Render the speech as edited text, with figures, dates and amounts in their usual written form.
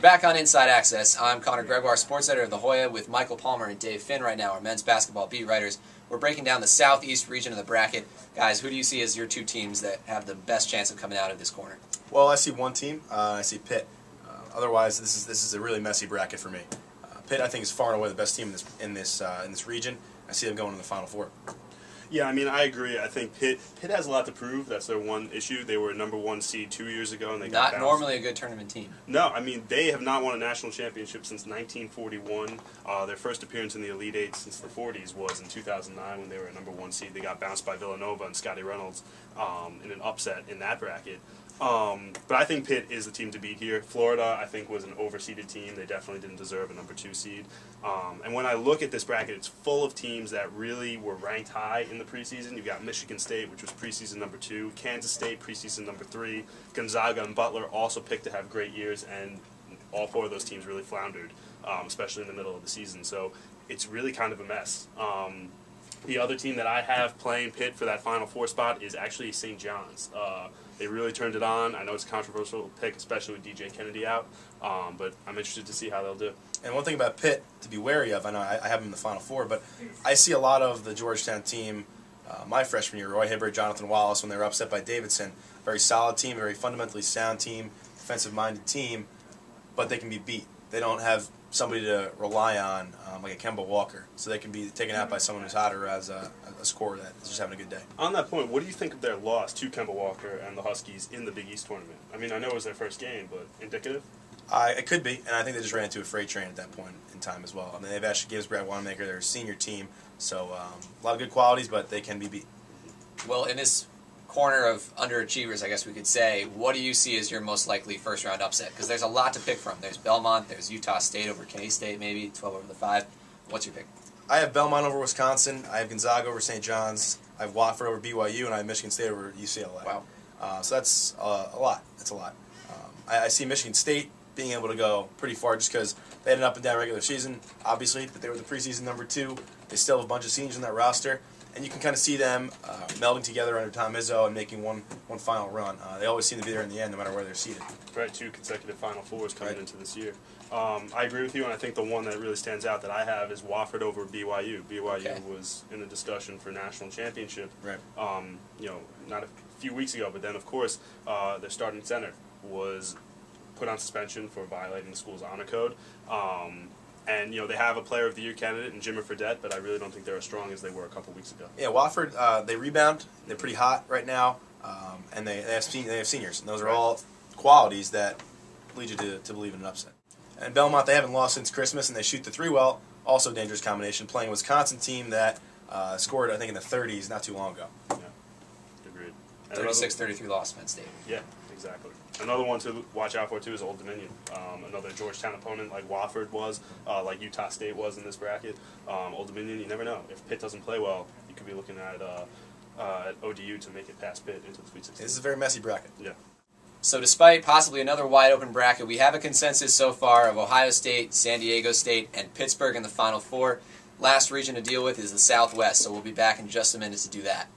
Back on Inside Access, I'm Connor Gregoire, sports editor of The Hoya, with Michael Palmer and Dave Finn right now, our men's basketball beat writers. We're breaking down the southeast region of the bracket. Guys, who do you see as your two teams that have the best chance of coming out of this corner? Well, I see one team. I see Pitt. Otherwise, this is a really messy bracket for me. Pitt, I think, is far and away the best team in this region. I see them going to the Final Four. Yeah, I mean, I agree. I think Pitt has a lot to prove. That's their one issue. They were a #1 seed 2 years ago, and they got Not normally a good tournament team. No, I mean, they have not won a national championship since 1941. Their first appearance in the Elite Eight since the 40s was in 2009 when they were a #1 seed. They got bounced by Villanova and Scotty Reynolds in an upset in that bracket. But I think Pitt is the team to beat here. Florida, I think, was an overseeded team. They definitely didn't deserve a #2 seed. And when I look at this bracket, it's full of teams that really were ranked high in the preseason. You've got Michigan State, which was preseason #2, Kansas State, preseason #3, Gonzaga and Butler also picked to have great years, and all four of those teams really floundered, especially in the middle of the season. So it's really kind of a mess. The other team that I have playing Pitt for that Final Four spot is actually St. John's. They really turned it on. I know it's a controversial pick, especially with DJ Kennedy out, but I'm interested to see how they'll do. And one thing about Pitt to be wary of, I know I have them in the Final Four, but I see a lot of the Georgetown team, my freshman year, Roy Hibbert, Jonathan Wallace, when they were upset by Davidson. Very solid team, very fundamentally sound team, defensive-minded team, but they can be beat. They don't have somebody to rely on, like a Kemba Walker, so they can be taken out by someone who's hotter as a scorer that's just having a good day. On that point, what do you think of their loss to Kemba Walker and the Huskies in the Big East tournament? I mean, I know it was their first game, but indicative? It could be, and I think they just ran into a freight train at that point in time as well. I mean, they've actually given Brad Wanamaker their senior team, so a lot of good qualities, but they can be beat. Well, in this corner of underachievers, I guess we could say, what do you see as your most likely first-round upset? Because there's a lot to pick from. There's Belmont, there's Utah State over K-State, maybe 12 over the 5. What's your pick? I have Belmont over Wisconsin. I have Gonzaga over St. John's. I have Wofford over BYU, and I have Michigan State over UCLA. Wow. So that's a lot. That's a lot. I see Michigan State being able to go pretty far just because they had an up-and-down regular season, obviously, but they were the preseason #2. They still have a bunch of seniors in that roster. And you can kind of see them melding together under Tom Izzo and making one final run. They always seem to be there in the end, no matter where they're seated. Right, 2 consecutive Final Fours coming into this year. I agree with you, and I think the one that really stands out that I have is Wofford over BYU. BYU was in the discussion for national championship, right. Not a few weeks ago, but then, of course, their starting center was put on suspension for violating the school's honor code. And, they have a Player of the Year candidate in Jimmer Fredette, but I really don't think they're as strong as they were a couple weeks ago. Yeah, Wofford, they rebound. They're pretty hot right now, and they have seniors. And those are all qualities that lead you to believe in an upset. And Belmont, they haven't lost since Christmas, and they shoot the three well. Also a dangerous combination, playing a Wisconsin team that scored, I think, in the 30s not too long ago. Yeah, agreed. 36-33 loss, Penn State. Yeah, exactly. Another one to watch out for, too, is Old Dominion. Another Georgetown opponent like Wofford was, like Utah State was in this bracket. Old Dominion, you never know. If Pitt doesn't play well, you could be looking at ODU to make it past Pitt into the Sweet 16. This is a very messy bracket. Yeah. So despite possibly another wide-open bracket, we have a consensus so far of Ohio State, San Diego State, and Pittsburgh in the Final Four. Last region to deal with is the Southwest, so we'll be back in just a minute to do that.